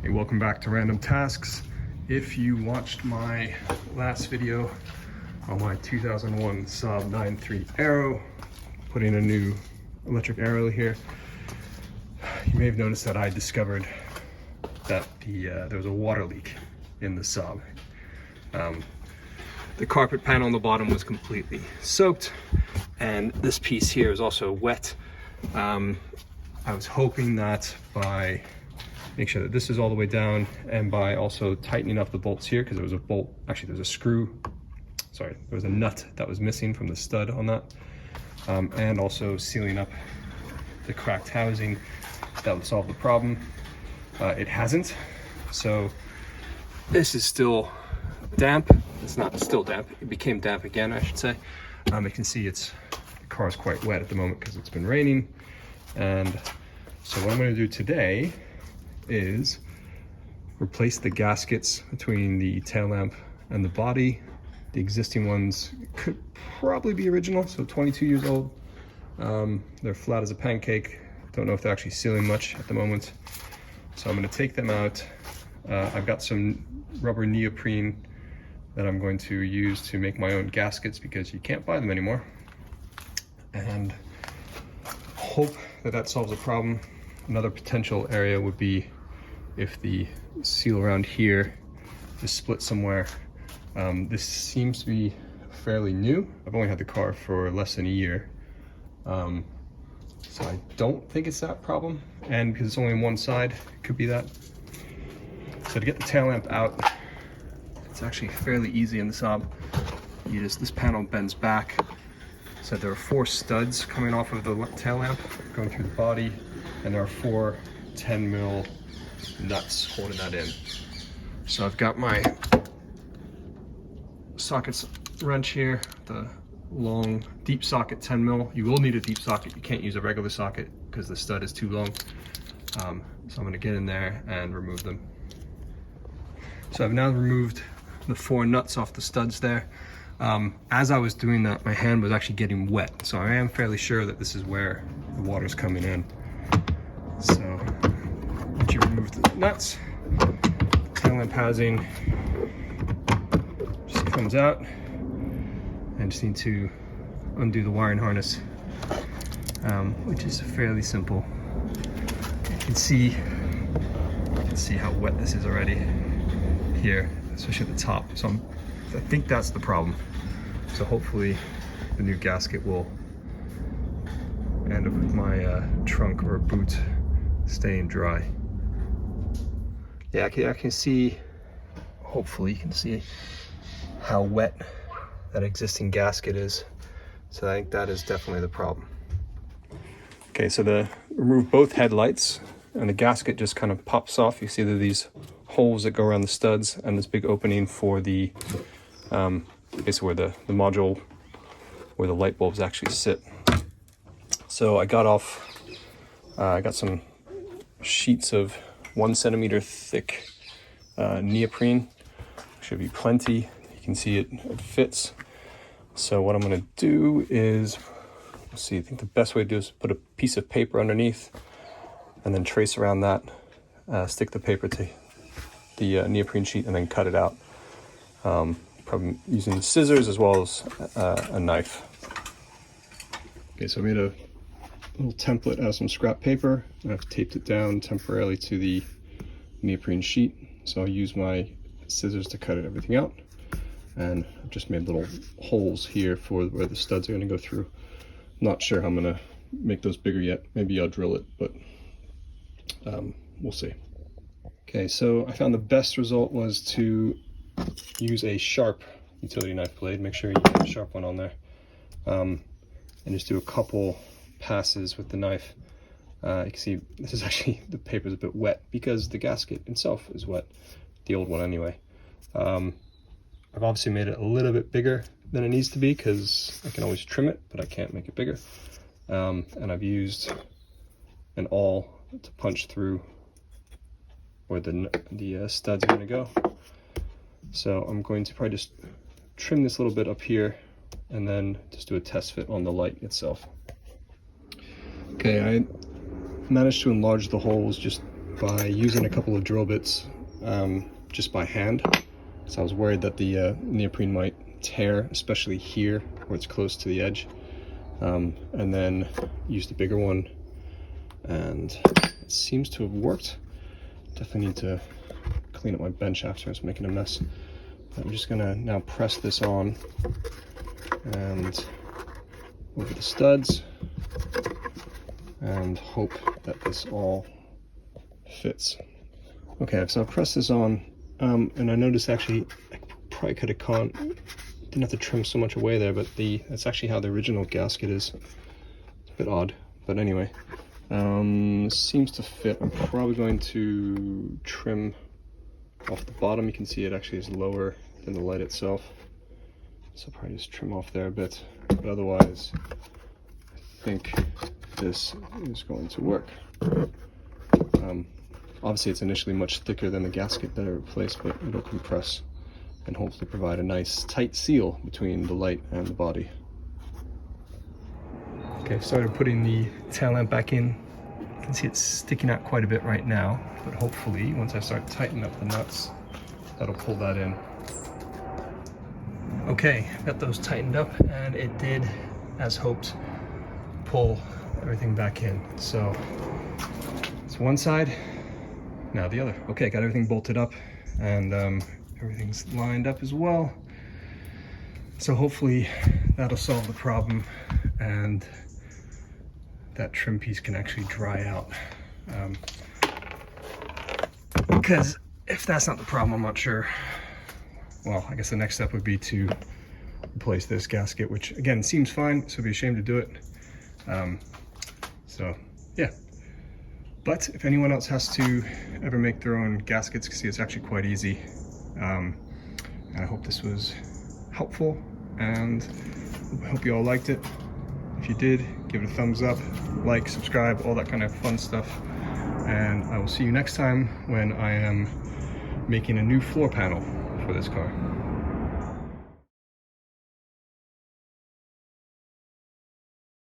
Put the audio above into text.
Hey, welcome back to Random Tasks. If you watched my last video on my 2001 Saab 9.3 Aero, putting a new electric aero here, you may have noticed that I discovered that there was a water leak in the Saab. The carpet panel on the bottom was completely soaked, and this piece here is also wet. I was hoping that by make sure that this is all the way down, and by also tightening up the bolts here, because there was a bolt, actually there was a screw, sorry, there was a nut that was missing from the stud on that, and also sealing up the cracked housing, that would solve the problem. It hasn't, so this is still damp. It's not still damp, it became damp again, I should say. You can see the car is quite wet at the moment because it's been raining. And so what I'm going to do today is replace the gaskets between the tail lamp and the body. The existing ones could probably be original, so 22 years old. They're flat as a pancake. Don't know if they're actually sealing much at the moment. So I'm going to take them out. I've got some rubber neoprene that I'm going to use to make my own gaskets because you can't buy them anymore. And hope that that solves the problem. Another potential area would be if the seal around here is split somewhere. This seems to be fairly new. I've only had the car for less than a year. So I don't think it's that problem. And because it's only on one side, it could be that. So to get the tail lamp out, it's actually fairly easy in the Saab. This panel bends back. So there are 4 studs coming off of the tail lamp going through the body, and there are 4 10mm nuts holding that in. So I've got my sockets wrench here, the long deep socket 10mm. You will need a deep socket. You can't use a regular socket because the stud is too long. So I'm going to get in there and remove them. So I've now removed the 4 nuts off the studs there. As I was doing that, my hand was actually getting wet, so I am fairly sure that this is where the water's coming in. So once you remove the nuts, the tail lamp housing just comes out. I just need to undo the wiring harness, which is fairly simple. You can see how wet this is already here, especially at the top. So I think that's the problem. So hopefully the new gasket will end up with my trunk or boot staying dry. Yeah, I can see, hopefully you can see how wet that existing gasket is. So I think that is definitely the problem. Okay, so remove both headlights, and the gasket just kind of pops off. You see there are these holes that go around the studs and this big opening for the basically where the module, where the light bulbs actually sit. So I got some sheets of 1 centimeter thick neoprene. Should be plenty. You can see it fits. So what I'm going to do is, let's see, I think the best way to do is put a piece of paper underneath and then trace around that, stick the paper to the neoprene sheet, and then cut it out. Probably using scissors as well as a knife. Okay, so I made a little template out of some scrap paper, and I've taped it down temporarily to the neoprene sheet. So I'll use my scissors to cut everything out. And I've just made little holes here for where the studs are going to go through. Not sure how I'm going to make those bigger yet. Maybe I'll drill it, but we'll see. Okay, so I found the best result was to use a sharp utility knife blade. Make sure you get a sharp one on there. And just do a couple passes with the knife. You can see this is actually, the paper's a bit wet because the gasket itself is wet. The old one anyway. I've obviously made it a little bit bigger than it needs to be because I can always trim it, but I can't make it bigger. And I've used an awl to punch through where the studs are going to go. So I'm going to probably just trim this little bit up here and then just do a test fit on the light itself. Okay, I managed to enlarge the holes just by using a couple of drill bits just by hand. So I was worried that the neoprene might tear, especially here where it's close to the edge. And then used a bigger one, and it seems to have worked. Definitely need to clean up my bench after it's making a mess. I'm just gonna now press this on and over the studs and hope that this all fits. Okay, so I've pressed this on, and I noticed actually I probably could have didn't have to trim so much away there, but that's actually how the original gasket is. It's a bit odd, but anyway, seems to fit. I'm probably going to trim off the bottom. You can see it actually is lower than the light itself, so I'll probably just trim off there a bit, but otherwise I think this is going to work. Obviously it's initially much thicker than the gasket that I replaced, but it'll compress and hopefully provide a nice tight seal between the light and the body. Okay, I've started putting the tail lamp back in. You can see it's sticking out quite a bit right now, but hopefully once I start tightening up the nuts, that'll pull that in. Okay, got those tightened up, and it did, as hoped, pull everything back in. So it's one side, now the other. Okay, got everything bolted up, and everything's lined up as well. So hopefully that'll solve the problem, and that trim piece can actually dry out. Because if that's not the problem, I'm not sure. Well, I guess the next step would be to replace this gasket, which again seems fine, so it'd be a shame to do it. So yeah. But if anyone else has to ever make their own gaskets, you can see it's actually quite easy. And I hope this was helpful, and I hope you all liked it. If you did, give it a thumbs up, like, subscribe, all that kind of fun stuff. And I will see you next time when I am making a new floor panel for this car.